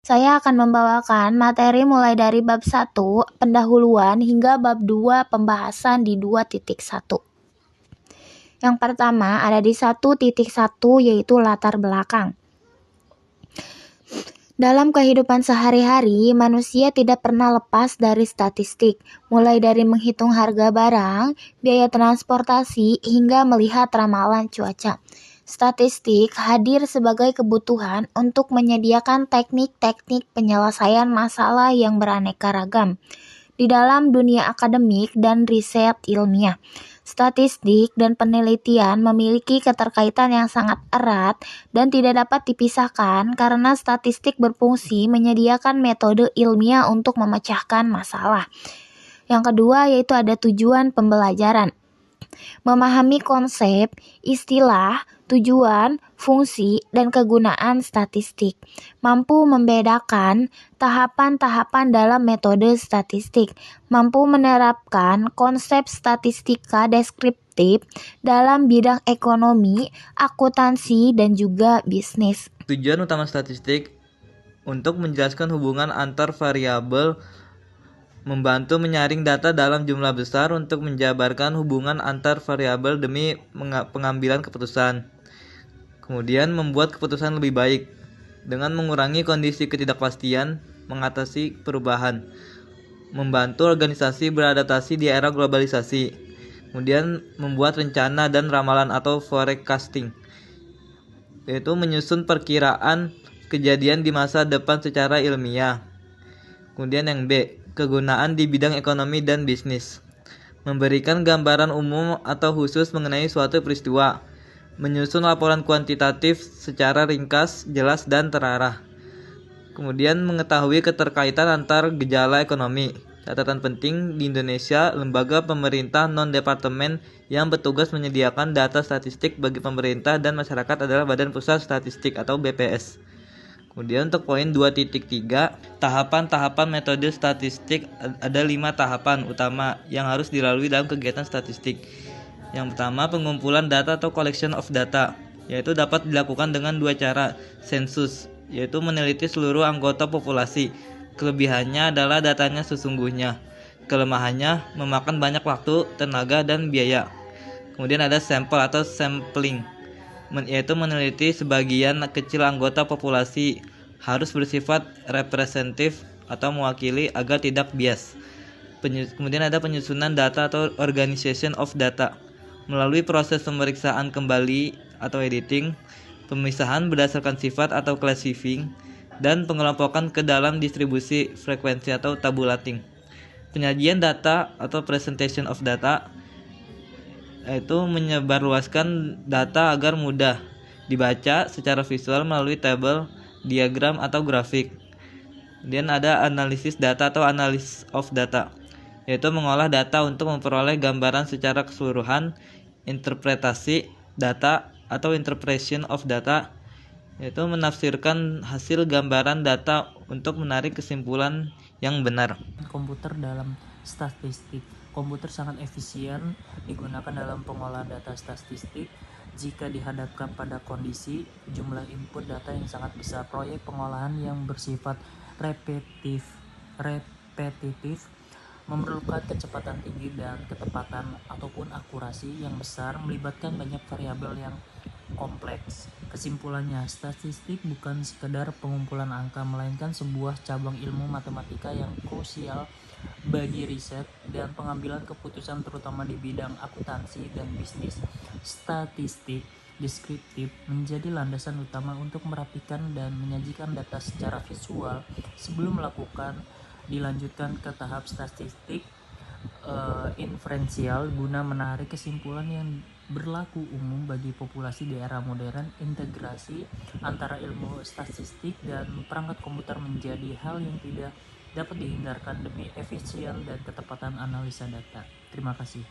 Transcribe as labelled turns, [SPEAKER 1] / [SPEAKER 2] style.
[SPEAKER 1] Saya akan membawakan materi mulai dari bab 1, pendahuluan, hingga bab 2, pembahasan di 2.1. Yang pertama ada di 1.1, yaitu latar belakang. Dalam kehidupan sehari-hari, manusia tidak pernah lepas dari statistik, mulai dari menghitung harga barang, biaya transportasi, hingga melihat ramalan cuaca. Statistik hadir sebagai kebutuhan untuk menyediakan teknik-teknik penyelesaian masalah yang beraneka ragam di dalam dunia akademik dan riset ilmiah. Statistik dan penelitian memiliki keterkaitan yang sangat erat dan tidak dapat dipisahkan karena statistik berfungsi menyediakan metode ilmiah untuk memecahkan masalah. Yang kedua yaitu ada tujuan pembelajaran. Memahami konsep, istilah, tujuan, fungsi, dan kegunaan statistik. Mampu membedakan tahapan-tahapan dalam metode statistik. Mampu menerapkan konsep statistika deskriptif dalam bidang ekonomi, akuntansi, dan juga bisnis.
[SPEAKER 2] Tujuan utama statistik untuk menjelaskan hubungan antar variabel, membantu menyaring data dalam jumlah besar untuk menjabarkan hubungan antar variabel demi pengambilan keputusan. Kemudian membuat keputusan lebih baik dengan mengurangi kondisi ketidakpastian, mengatasi perubahan, membantu organisasi beradaptasi di era globalisasi. Kemudian membuat rencana dan ramalan atau forecasting, yaitu menyusun perkiraan kejadian di masa depan secara ilmiah. Kemudian yang B, kegunaan di bidang ekonomi dan bisnis. Memberikan gambaran umum atau khusus mengenai suatu peristiwa. Menyusun laporan kuantitatif secara ringkas, jelas, dan terarah. Kemudian mengetahui keterkaitan antar gejala ekonomi. Catatan penting, di Indonesia, lembaga pemerintah non-departemen yang bertugas menyediakan data statistik bagi pemerintah dan masyarakat adalah Badan Pusat Statistik atau BPS. Kemudian untuk poin 2.3, tahapan-tahapan metode statistik ada 5 tahapan utama yang harus dilalui dalam kegiatan statistik. Yang pertama, pengumpulan data atau collection of data, yaitu dapat dilakukan dengan 2 cara. Sensus, yaitu meneliti seluruh anggota populasi. Kelebihannya adalah datanya sesungguhnya. Kelemahannya memakan banyak waktu, tenaga, dan biaya. Kemudian ada sampel atau sampling, yaitu meneliti sebagian kecil anggota populasi, harus bersifat representatif atau mewakili agar tidak bias. Kemudian ada penyusunan data atau organization of data, melalui proses pemeriksaan kembali atau editing, pemisahan berdasarkan sifat atau classifying, dan pengelompokan ke dalam distribusi frekuensi atau tabulating. Penyajian data atau presentation of data, yaitu menyebarluaskan data agar mudah dibaca secara visual melalui tabel, diagram, atau grafik. Kemudian ada analisis data atau analysis of data, yaitu mengolah data untuk memperoleh gambaran secara keseluruhan. Interpretasi data atau interpretation of data, yaitu menafsirkan hasil gambaran data untuk menarik kesimpulan yang benar.
[SPEAKER 3] Komputer dalam statistik. Komputer sangat efisien digunakan dalam pengolahan data statistik jika dihadapkan pada kondisi jumlah input data yang sangat besar. Proyek pengolahan yang bersifat repetitif memerlukan kecepatan tinggi dan ketepatan ataupun akurasi yang besar, melibatkan banyak variabel yang kompleks. Kesimpulannya, statistik bukan sekedar pengumpulan angka, melainkan sebuah cabang ilmu matematika yang krusial bagi riset dan pengambilan keputusan, terutama di bidang akuntansi dan bisnis. Statistik deskriptif menjadi landasan utama untuk merapikan dan menyajikan data secara visual sebelum dilanjutkan ke tahap statistik inferensial guna menarik kesimpulan yang berlaku umum bagi populasi di era modern. Integrasi antara ilmu statistik dan perangkat komputer menjadi hal yang tidak dapat dihindarkan demi efisien dan ketepatan analisa data. Terima kasih.